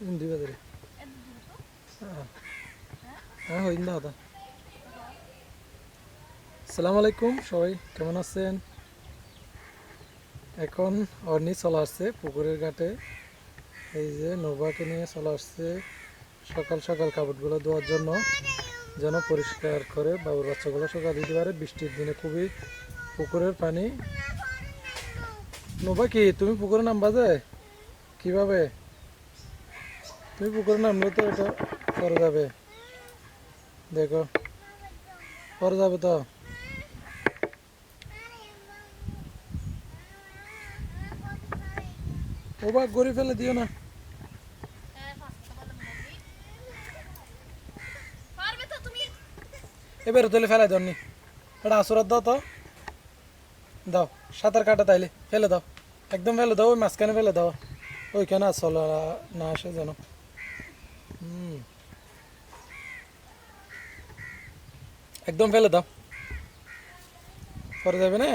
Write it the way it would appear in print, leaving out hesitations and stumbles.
ইন্দি বাজারে হ্যাঁ হইন দা দাদা। আসসালামু আলাইকুম, সবাই কেমন আছেন? এখন অর্নি চলে আসছে পুকুরের ঘাটে। এই যে নৌবাকে নিয়ে চলে আসছে সকাল সকাল কাপড়গুলো ধোয়ার জন্য, যেন পরিষ্কার করে বাবুর বাচ্চাগুলো সকাল দিতে পারে। বৃষ্টির দিনে খুবই পুকুরের পানি। নৌবা কি তুমি পুকুরে নামবা যায় কিভাবে? তুমি পুকুরে নামলে তো এটা পরে যাবে, দেখো পরে যাবে তো। ও বা গড়ি ফেলে দিও না। এবার তুলে ফেলাই দনি, এটা আসরাত দাও তো, দাও সাঁতার কাটা তাইলে ফেলে দাও, একদম ফেলে দাও, ওই মাঝখানে ফেলে দাও, ওইখানে আসল না আসে যেন। হুম, একদম ফেলে দাও, পরে যাবে না।